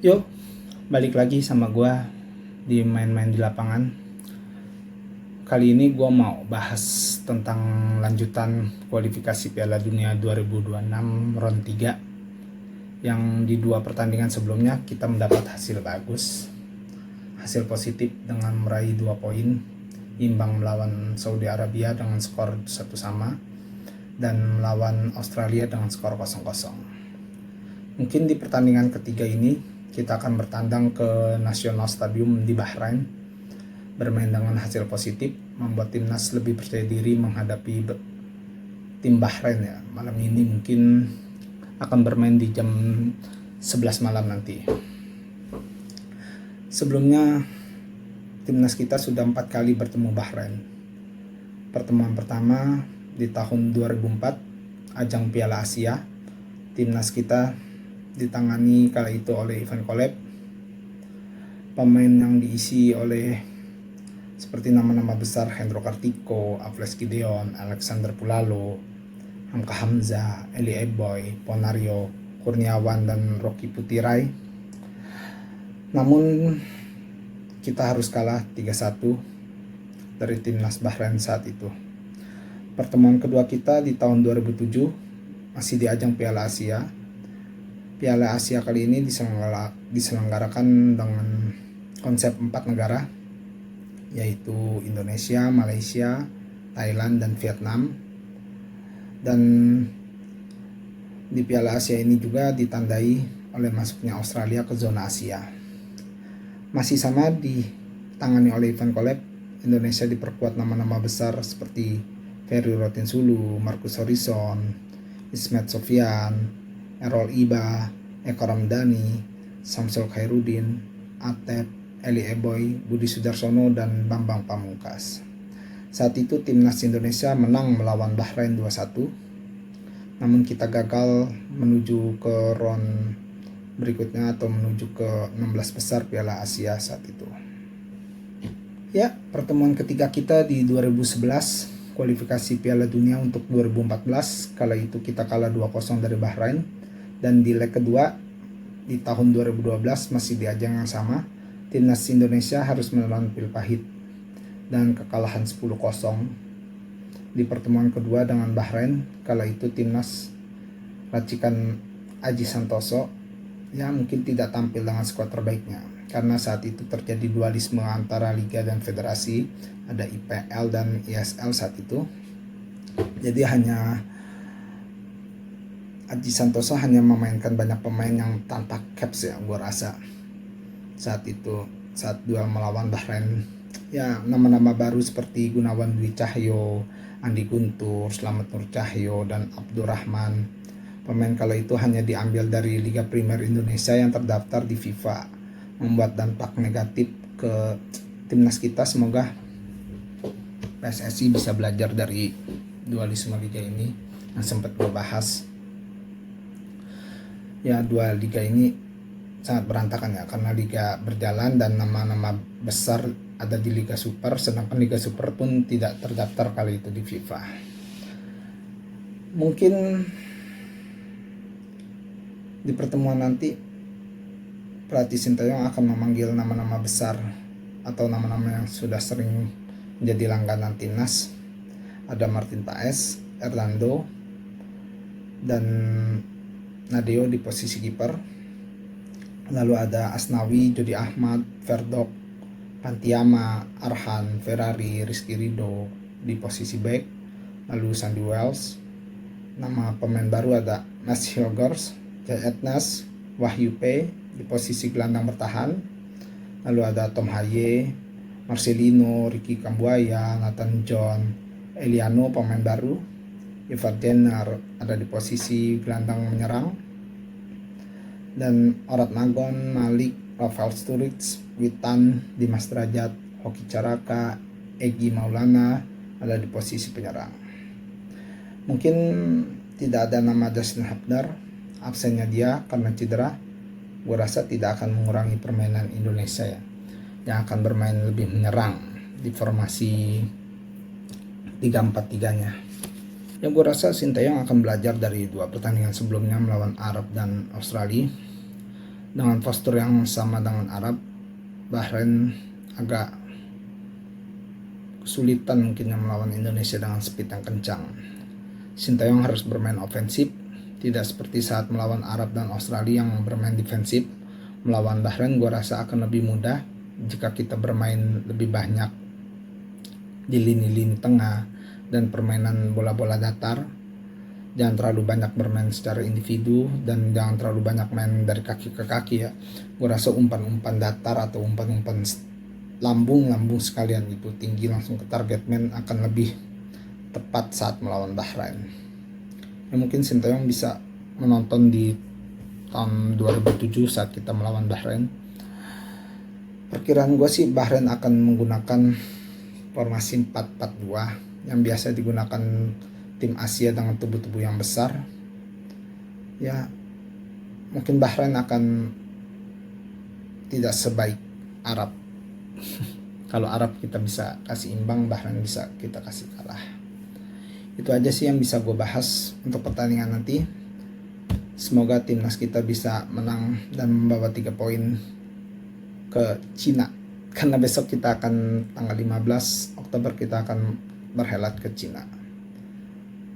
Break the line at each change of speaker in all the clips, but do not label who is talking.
Yuk, balik lagi sama gue di main-main di lapangan. Kali ini gue mau bahas tentang lanjutan kualifikasi Piala Dunia 2026 round 3, yang di dua pertandingan sebelumnya kita mendapat hasil bagus, hasil positif dengan meraih 2 poin, imbang melawan Saudi Arabia dengan skor 1-1 dan melawan Australia dengan skor 0-0. Mungkin di pertandingan ketiga ini kita akan bertandang ke National Stadium di Bahrain, bermain dengan hasil positif, membuat timnas lebih percaya diri menghadapi tim Bahrain ya. Malam ini mungkin akan bermain di jam 11 malam nanti. Sebelumnya timnas kita sudah 4 kali bertemu Bahrain. Pertemuan pertama di tahun 2004, ajang Piala Asia. Timnas kita ditangani kala itu oleh Ivan Kolev. Pemain yang diisi oleh seperti nama-nama besar Hendro Kartiko, Avles Gideon, Alexander Pulalo, Hamka Hamzah, Eli Eboy, Ponario Kurniawan, dan Rocky Putirai. Namun kita harus kalah 3-1 dari timnas Bahrain saat itu. Pertemuan kedua kita di tahun 2007, masih di ajang Piala Asia. Piala Asia kali ini diselenggarakan dengan konsep 4 negara, yaitu Indonesia, Malaysia, Thailand, dan Vietnam. Dan di Piala Asia ini juga ditandai oleh masuknya Australia ke zona Asia. Masih sama ditangani oleh Ivan Kolev. Indonesia diperkuat nama-nama besar seperti Ferry Rotinsulu, Marcus Horizon, Ismet Sofyan, Errol Iba, Eko Ramdhani, Samsul Khairuddin, Atep, Eli Eboy, Budi Sudarsono, dan Bambang Pamungkas. Saat itu timnas Indonesia menang melawan Bahrain 2-1, namun kita gagal menuju ke round berikutnya atau menuju ke 16 besar Piala Asia saat itu. Ya, pertemuan ketiga kita di 2011, kualifikasi Piala Dunia untuk 2014, kala itu kita kalah 2-0 dari Bahrain. Dan di leg kedua di tahun 2012, masih di ajang yang sama, timnas Indonesia harus menelan pil pahit dan kekalahan 10-0 di pertemuan kedua dengan Bahrain. Kala itu timnas racikan Aji Santoso ya mungkin tidak tampil dengan skuad terbaiknya, karena saat itu terjadi dualisme antara liga dan federasi, ada IPL dan ISL saat itu. Jadi Aji Santoso hanya memainkan banyak pemain yang tanpa caps ya, gue rasa saat itu, saat duel melawan Bahrain. Ya, nama-nama baru seperti Gunawan Dwi Cahyo, Andi Guntur, Slamet Nur Cahyo, dan Abdurrahman. Pemain kala itu hanya diambil dari Liga Primer Indonesia yang terdaftar di FIFA, membuat dampak negatif ke timnas kita. Semoga PSSI bisa belajar dari dualisme liga ini yang sempat gue bahas. Ya, dua liga ini sangat berantakan ya, karena liga berjalan dan nama-nama besar ada di Liga Super, sedangkan Liga Super pun tidak terdaftar kali itu di FIFA. Mungkin di pertemuan nanti pelatih Sinteyong akan memanggil nama-nama besar atau nama-nama yang sudah sering menjadi langganan timnas. Ada Martin Paes, Erlando, dan Nadeo di posisi kiper. Lalu ada Asnawi, Jody Ahmad, Verdok, Pantiama, Arhan, Ferrari, Rizky Ridho di posisi back. Lalu Sandy Wells. Nama pemain baru ada Nas Hilgers, Jay Etnas, Wahyu P di posisi gelandang bertahan. Lalu ada Tom Haye, Marcelino, Ricky Kambuaya, Nathan John, Eliano pemain baru. Ivar Jenner ada di posisi gelandang menyerang, dan Orat Nagon, Malik, Rafael Sturridge, Witan, Dimas Derajat, Hoki Caraka, Egi Maulana ada di posisi penyerang. Mungkin tidak ada nama Justin Hubner, absennya dia karena cedera. Gue rasa tidak akan mengurangi permainan Indonesia ya, yang akan bermain lebih menyerang di formasi 3-4-3-nya. Yang gue rasa Sinteyong akan belajar dari dua pertandingan sebelumnya melawan Arab dan Australia. Dengan postur yang sama dengan Arab, Bahrain agak kesulitan mungkin melawan Indonesia dengan speed yang kencang. Sintayong harus bermain ofensif, tidak seperti saat melawan Arab dan Australia yang bermain defensif. Melawan Bahrain gue rasa akan lebih mudah jika kita bermain lebih banyak di lini-lini tengah dan permainan bola-bola datar. Jangan terlalu banyak bermain secara individu dan jangan terlalu banyak main dari kaki ke kaki ya. Gue rasa umpan-umpan datar atau umpan-umpan lambung sekalian itu tinggi langsung ke target man akan lebih tepat saat melawan Bahrain. Ya, mungkin Sintayong bisa menonton di tahun 2007 saat kita melawan Bahrain. Perkiraan gue sih Bahrain akan menggunakan formasi 4-4-2 yang biasa digunakan tim Asia dengan tubuh-tubuh yang besar. Ya, mungkin Bahrain akan tidak sebaik Arab. Kalau Arab kita bisa kasih imbang, Bahrain bisa kita kasih kalah. Itu aja sih yang bisa gue bahas untuk pertandingan nanti. Semoga timnas kita bisa menang dan membawa 3 poin ke Cina. Karena besok kita akan tanggal 15 Oktober kita akan berhelat ke Cina.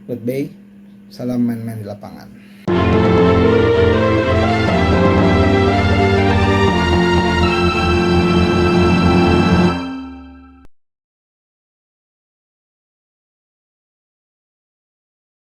Goodbye, salam main-main di lapangan.